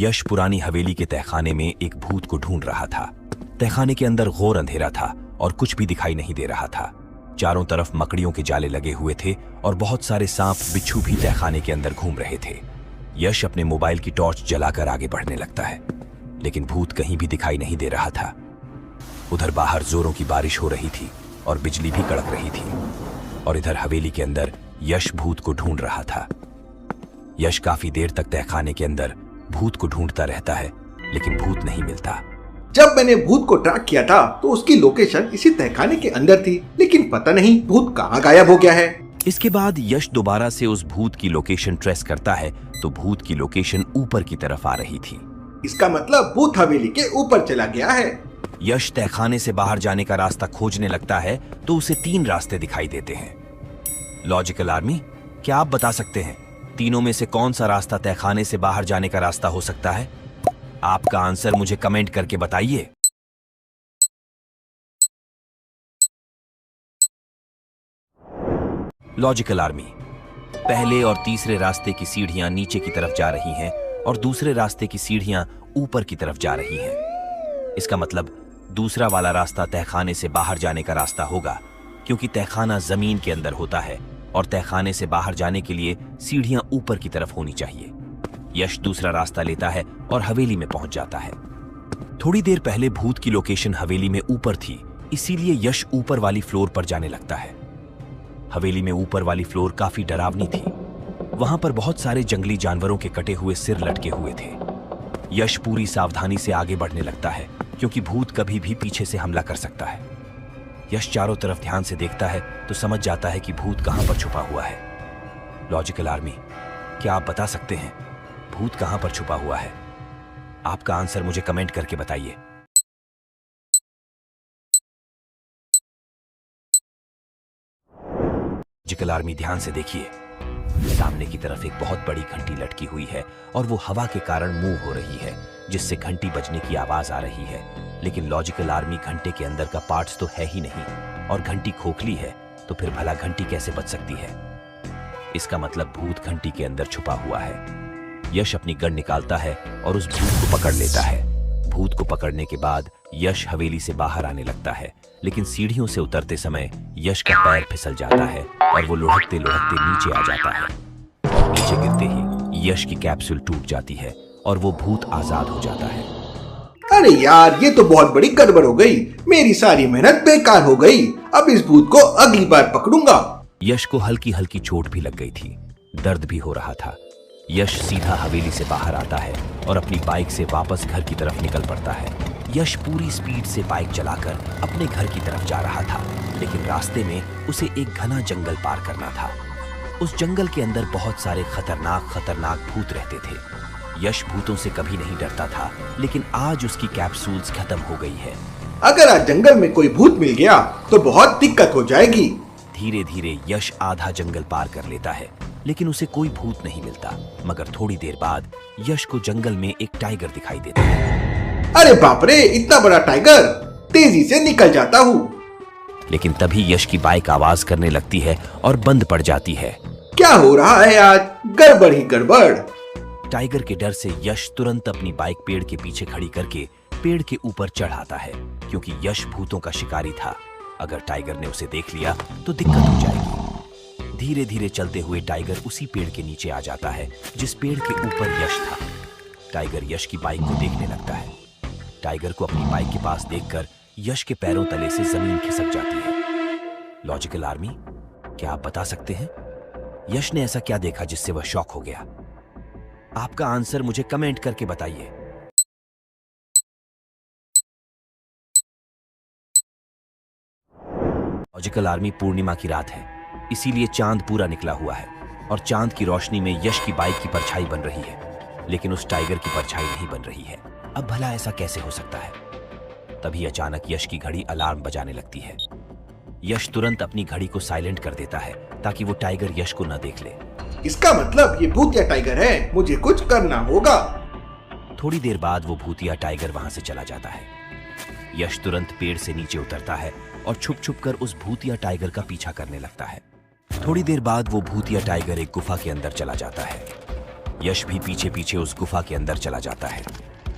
यश पुरानी हवेली के तहखाने में एक भूत को ढूंढ रहा था। तहखाने के अंदर घोर अंधेरा था और कुछ भी दिखाई नहीं दे रहा था। चारों तरफ मकड़ियों के जाले लगे हुए थे और बहुत सारे सांप बिच्छू भी तहखाने के अंदर घूम रहे थे। यश अपने मोबाइल की टॉर्च जलाकर आगे बढ़ने लगता है, लेकिन भूत कहीं भी दिखाई नहीं दे रहा था। उधर बाहर जोरों की बारिश हो रही थी और बिजली भी कड़क रही थी, और इधर हवेली के अंदर यश भूत को ढूंढ रहा था। यश काफी देर तक तहखाने के अंदर भूत को ढूंढता रहता है, लेकिन भूत नहीं मिलता। जब मैंने भूत को ट्रैक किया था तो उसकी लोकेशन इसी तहखाने के अंदर थी, लेकिन पता नहीं भूत कहाँ गायब हो गया है। इसके बाद यश दोबारा से उस भूत की लोकेशन ट्रेस करता है तो भूत की लोकेशन ऊपर की तरफ आ रही थी। इसका मतलब भूत हवेली के ऊपर चला गया है। यश तहखाने से बाहर जाने का रास्ता खोजने लगता है तो उसे 3 रास्ते दिखाई देते हैं। लॉजिकल आर्मी, क्या आप बता सकते हैं तीनों में से कौन सा रास्ता तहखाने से बाहर जाने का रास्ता हो सकता है? आपका आंसर मुझे कमेंट करके बताइए। लॉजिकल आर्मी, पहले और तीसरे रास्ते की सीढ़ियां नीचे की तरफ जा रही हैं और दूसरे रास्ते की सीढ़ियां ऊपर की तरफ जा रही हैं। इसका मतलब दूसरा वाला रास्ता तहखाने से बाहर जाने का रास्ता होगा, क्योंकि तहखाना जमीन के अंदर होता है और तहखाने से बाहर जाने के लिए सीढ़ियां ऊपर की तरफ होनी चाहिए। यश दूसरा रास्ता लेता है और हवेली में पहुंच जाता है। थोड़ी देर पहले भूत की लोकेशन हवेली में ऊपर थी, इसीलिए यश ऊपर वाली फ्लोर पर जाने लगता है। हवेली में ऊपर वाली फ्लोर काफी डरावनी थी। वहां पर बहुत सारे जंगली जानवरों के कटे हुए सिर लटके हुए थे। यश पूरी सावधानी से आगे बढ़ने लगता है, क्योंकि भूत कभी भी पीछे से हमला कर सकता है। यश चारों तरफ ध्यान से देखता है तो समझ जाता है कि भूत कहां पर छुपा हुआ है। लॉजिकल आर्मी, क्या आप बता सकते हैं भूत कहां पर छुपा हुआ है? आपका आंसर मुझे कमेंट करके बताइए। लॉजिकल आर्मी, ध्यान से देखिए। सामने की तरफ एक बहुत बड़ी घंटी लटकी हुई है और वो हवा के कारण मूव हो रही है, जिससे घंटी बजने की आवाज आ रही है। लेकिन लॉजिकल आर्मी, घंटे के अंदर का पार्ट्स तो है ही नहीं, और घंटी खोखली है, तो फिर भला घंटी कैसे बज सकती है? इसका मतलब भूत घंटी के अंदर छुपा हुआ है। यश अपनी गन निकालता है और उस भूत को पकड़ लेता है। भूत को पकड़ने के बाद यश हवेली से बाहर आने लगता है, लेकिन सीढ़ियों से उतरते समय यश का पैर फिसल जाता है और वो लुढ़कते लुढ़कते नीचे आ जाता है। नीचे गिरते ही यश की कैप्सूल टूट जाती है और वो भूत आजाद हो जाता है। अरे यार, ये तो बहुत बड़ी गड़बड़ हो गई। मेरी सारी मेहनत बेकार हो गई। अब इस भूत को अगली बार पकड़ूंगा। यश को हल्की हल्की चोट भी लग गई थी, दर्द भी हो रहा था। यश सीधा हवेली से बाहर आता है और अपनी बाइक से वापस घर की तरफ निकल पड़ता है। यश पूरी स्पीड से बाइक चलाकर अपने घर की तरफ जा रहा था, लेकिन रास्ते में उसे एक घना जंगल पार करना था। उस जंगल के अंदर बहुत सारे खतरनाक भूत रहते थे। यश भूतों से कभी नहीं डरता था, लेकिन आज उसकी कैप्सूल्स खत्म हो गई है। अगर आज जंगल में कोई भूत मिल गया तो बहुत दिक्कत हो जाएगी। धीरे धीरे यश आधा जंगल पार कर लेता है, लेकिन उसे कोई भूत नहीं मिलता। मगर थोड़ी देर बाद यश को जंगल में एक टाइगर दिखाई देता है। अरे बाप रे, इतना बड़ा टाइगर! तेजी से निकल जाता हूँ। लेकिन तभी यश की बाइक आवाज करने लगती है और बंद पड़ जाती है। क्या हो रहा है आज? गड़बड़ ही गड़बड़। टाइगर के डर से यश तुरंत अपनी बाइक पेड़ के पीछे खड़ी करके पेड़ के ऊपर चढ़ाता है, क्योंकि यश भूतों का शिकारी था। अगर टाइगर ने उसे देख लिया तो दिक्कत हो जाएगी। धीरे धीरे चलते हुए टाइगर उसी पेड़ के नीचे आ जाता है जिस पेड़ के ऊपर यश था। टाइगर यश की बाइक को देखने लगता है। टाइगर को अपनी बाइक के पास देखकर यश के पैरों तले से जमीन खिसक जाती है। लॉजिकल आर्मी, क्या आप बता सकते हैं यश ने ऐसा क्या देखा जिससे वह शॉक हो गया? आपका आंसर मुझे कमेंट करके बताइए। लॉजिकल आर्मी, पूर्णिमा की रात है, इसीलिए चांद पूरा निकला हुआ है और चांद की रोशनी में यश की बाइक की परछाई बन रही है, लेकिन उस टाइगर की परछाई नहीं बन रही है। अब भला ऐसा कैसे हो सकता है? तभी अचानक यश की घड़ी अलार्म बजाने लगती है। यश तुरंत अपनी घड़ी को साइलेंट कर देता है ताकि वो टाइगर यश को न देख ले। इसका मतलब ये भूतिया टाइगर है, मुझे कुछ करना होगा। थोड़ी देर बाद वो भूतिया टाइगर वहां से चला जाता है। यश तुरंत पेड़ से नीचे उतरता है और छुप छुप कर उस भूतिया टाइगर का पीछा करने लगता है। थोड़ी देर बाद वो भूतिया टाइगर एक गुफा के अंदर चला जाता है। यश भी पीछे पीछे उस गुफा के अंदर चला जाता है।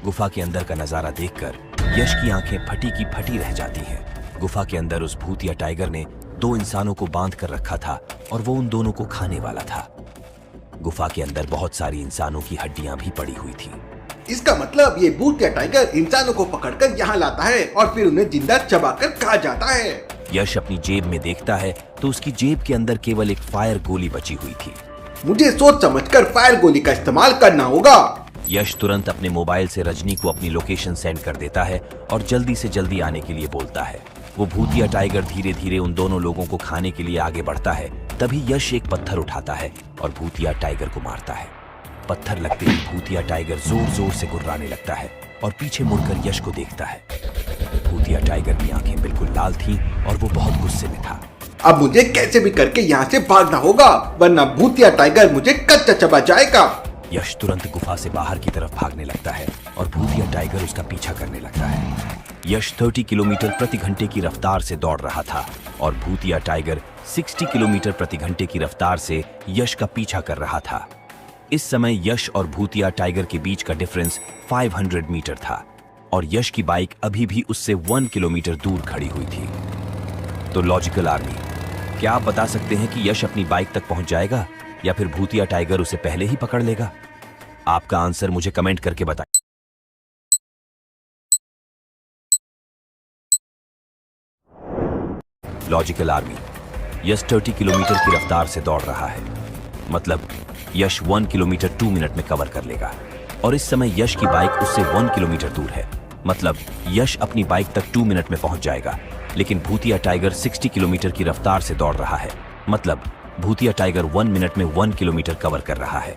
गुफा के अंदर का नजारा देखकर यश की आंखें फटी की फटी रह जाती हैं। गुफा के अंदर उस भूतिया टाइगर ने 2 इंसानों को बांध कर रखा था और वो उन दोनों को खाने वाला था। गुफा के अंदर बहुत सारी इंसानों की हड्डियां भी पड़ी हुई थी। इसका मतलब ये भूतिया टाइगर इंसानों को पकड़कर यहाँ लाता है और फिर उन्हें जिंदा चबाकर खा जाता है। यश अपनी जेब में देखता है तो उसकी जेब के अंदर केवल एक फायर गोली बची हुई थी। मुझे सोच समझकर फायर गोली का इस्तेमाल करना होगा। यश तुरंत अपने मोबाइल से रजनी को अपनी लोकेशन सेंड कर देता है और जल्दी से जल्दी आने के लिए बोलता है। वो भूतिया टाइगर धीरे धीरे उन दोनों लोगों को खाने के लिए आगे बढ़ता है। तभी यश एक पत्थर उठाता है और भूतिया टाइगर को मारता है। पत्थर लगते ही भूतिया टाइगर जोर जोर से गुर्राने लगता है और पीछे मुड़कर यश को देखता है। भूतिया टाइगर की आंखें बिल्कुल लाल थीं और वो बहुत गुस्से में था। अब मुझे कैसे भी करके यहाँ से भागना होगा, वरना भूतिया टाइगर मुझे कच्चा चबा जाएगा। यश तुरंत गुफा से बाहर की तरफ भागने लगता है और भूतिया टाइगर उसका पीछा करने लगता है। यश 30 किलोमीटर प्रति घंटे की रफ्तार से दौड़ रहा था और भूतिया टाइगर 60 किलोमीटर प्रति घंटे की रफ्तार से यश का पीछा कर रहा था। इस समय यश और भूतिया टाइगर के बीच का डिफरेंस 500 मीटर था और यश की बाइक अभी भी उससे 1 किलोमीटर दूर खड़ी हुई थी। तो लॉजिकल आर्मी, क्या आप बता सकते हैं कि यश अपनी बाइक तक पहुंच जाएगा या फिर भूतिया टाइगर उसे पहले ही पकड़ लेगा? आपका आंसर मुझे कमेंट करके बताएं। लॉजिकल आर्मी, यश 30 किलोमीटर की रफ्तार से दौड़ रहा है, मतलब यश 1 किलोमीटर 2 मिनट में कवर कर लेगा और इस समय यश की बाइक उससे 1 किलोमीटर दूर है, मतलब यश अपनी बाइक तक 2 मिनट में पहुंच जाएगा। लेकिन भूतिया टाइगर 60 किलोमीटर की रफ्तार से दौड़ रहा है, मतलब भूतिया टाइगर 1 मिनट में 1 किलोमीटर कवर कर रहा है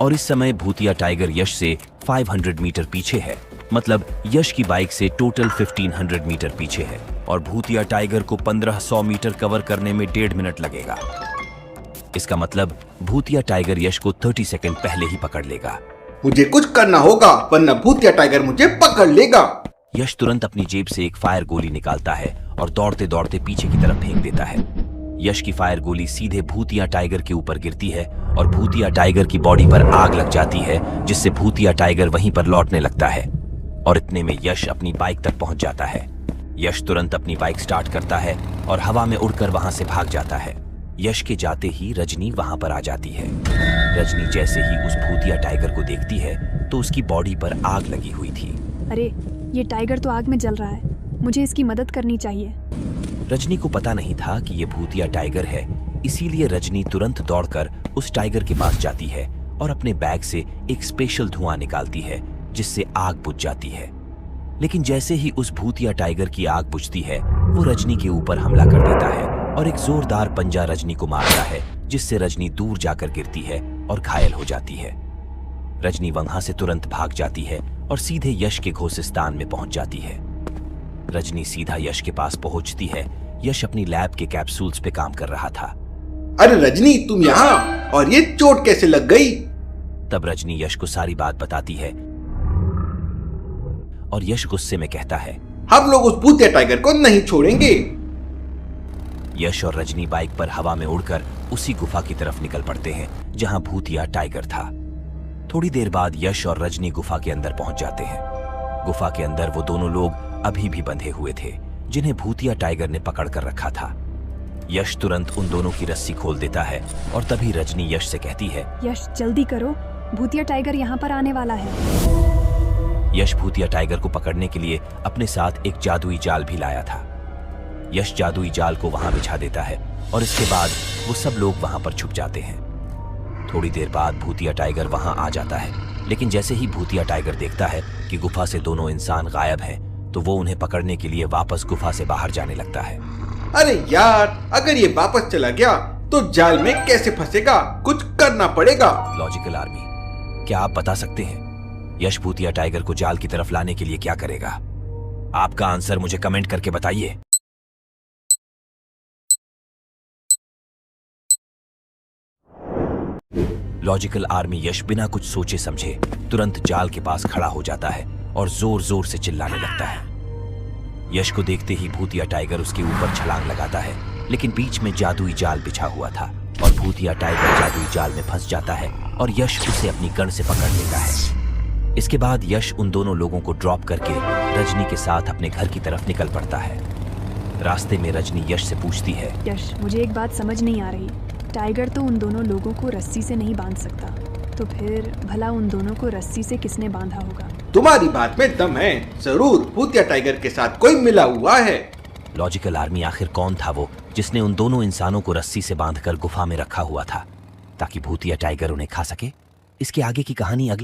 और इस समय भूतिया टाइगर यश से 500 मीटर पीछे है, मतलब यश की बाइक से टोटल 1500 मीटर पीछे है और भूतिया टाइगर को 1500 मीटर कवर करने में 1.5 मिनट लगेगा। इसका मतलब भूतिया टाइगर यश को 30 सेकंड पहले ही पकड़ लेगा। मुझे कुछ करना होगा, वरना भूतिया टाइगर मुझे पकड़ लेगा। यश तुरंत अपनी जेब से एक फायर गोली निकालता है और दौड़ते दौड़ते पीछे की तरफ फेंक देता है। यश की फायर गोली सीधे भूतिया टाइगर के ऊपर गिरती है और भूतिया टाइगर की बॉडी पर आग लग जाती है, जिससे भूतिया टाइगर वहीं पर लौटने लगता है और इतने में यश अपनी बाइक तक पहुंच जाता है। यश तुरंत अपनी बाइक स्टार्ट करता है और हवा में उड़कर वहां से भाग जाता है। यश के जाते ही रजनी वहां पर आ जाती है। रजनी जैसे ही उस भूतिया टाइगर को देखती है तो उसकी बॉडी पर आग लगी हुई थी। अरे, ये टाइगर तो आग में जल रहा है, मुझे इसकी मदद करनी चाहिए। रजनी को पता नहीं था कि ये भूतिया टाइगर है, इसीलिए रजनी तुरंत दौड़कर उस टाइगर के पास जाती है और अपने बैग से एक स्पेशल धुआं निकालती है, जिससे आग बुझ जाती है। लेकिन जैसे ही उस भूतिया टाइगर की आग बुझती है, वो रजनी के ऊपर हमला कर देता है और एक जोरदार पंजा रजनी को मारता है, जिससे रजनी दूर जाकर गिरती है और घायल हो जाती है। रजनी वहां से तुरंत भाग जाती है और सीधे यश के घोषस्थान में पहुंच जाती है। रजनी सीधा यश के पास पहुंचती है। यश अपनी लैब के कैप्सूल्स पे काम कर रहा था। अरे रजनी, तुम यहाँ, और ये चोट कैसे लग गई? तब रजनी यश को सारी बात बताती है और यश गुस्से में कहता है, हम लोग उस भूतिया टाइगर को नहीं छोड़ेंगे। यश और रजनी बाइक पर हवा में उड़कर उसी गुफा की तरफ निकल पड़ते हैं जहां भूतिया टाइगर था। थोड़ी देर बाद यश और रजनी गुफा के अंदर पहुंच जाते हैं। गुफा के अंदर वो दोनों लोग अभी भी बंधे हुए थे, जिन्हें भूतिया टाइगर ने पकड़ कर रखा था। यश तुरंत उन दोनों की रस्सी खोल देता है और तभी रजनी यश से कहती है, यश जल्दी करो, भूतिया टाइगर यहाँ पर आने वाला है। यश भूतिया टाइगर को पकड़ने के लिए अपने साथ एक जादुई जाल भी लाया था। यश जादुई जाल को वहां बिछा देता है और इसके बाद वो सब लोग वहां पर छुप जाते हैं। थोड़ी देर बाद भूतिया टाइगर वहां आ जाता है, लेकिन जैसे ही भूतिया टाइगर देखता है कि गुफा से दोनों इंसान गायब हैं, तो वो उन्हें पकड़ने के लिए वापस गुफा से बाहर जाने लगता है। अरे यार, अगर ये वापस चला गया तो जाल में कैसे फंसेगा? कुछ करना पड़ेगा। लॉजिकल आर्मी, क्या आप बता सकते हैं यश भूतिया टाइगर को जाल की तरफ लाने के लिए क्या करेगा? आपका आंसर मुझे कमेंट करके बताइए। लॉजिकल आर्मी यश बिना कुछ सोचे समझे तुरंत जाल के पास खड़ा हो जाता है और जोर जोर से चिल्लाने लगता है। यश को देखते ही भूतिया टाइगर उसके ऊपर छलांग लगाता है, लेकिन बीच में जादुई जाल बिछा हुआ था और भूतिया टाइगर जादुई जाल में फंस जाता है और यश उसे अपनी गन से पकड़ लेता है। इसके बाद यश उन दोनों लोगों को ड्रॉप करके रजनी के साथ अपने घर की तरफ निकल पड़ता है। रास्ते में रजनी यश से पूछती है, यश, मुझे एक बात समझ नहीं आ रही। टाइगर तो उन दोनों लोगों को रस्सी से नहीं बांध सकता, तो फिर भला उन दोनों को रस्सी से किसने बांधा होगा? तुम्हारी बात में दम है, जरूर भूतिया टाइगर के साथ कोई मिला हुआ है। लॉजिकल आर्मी आखिर कौन था वो जिसने उन दोनों इंसानों को रस्सी से बांधकर गुफा में रखा हुआ था ताकि भूतिया टाइगर उन्हें खा सके? इसके आगे की कहानी अगली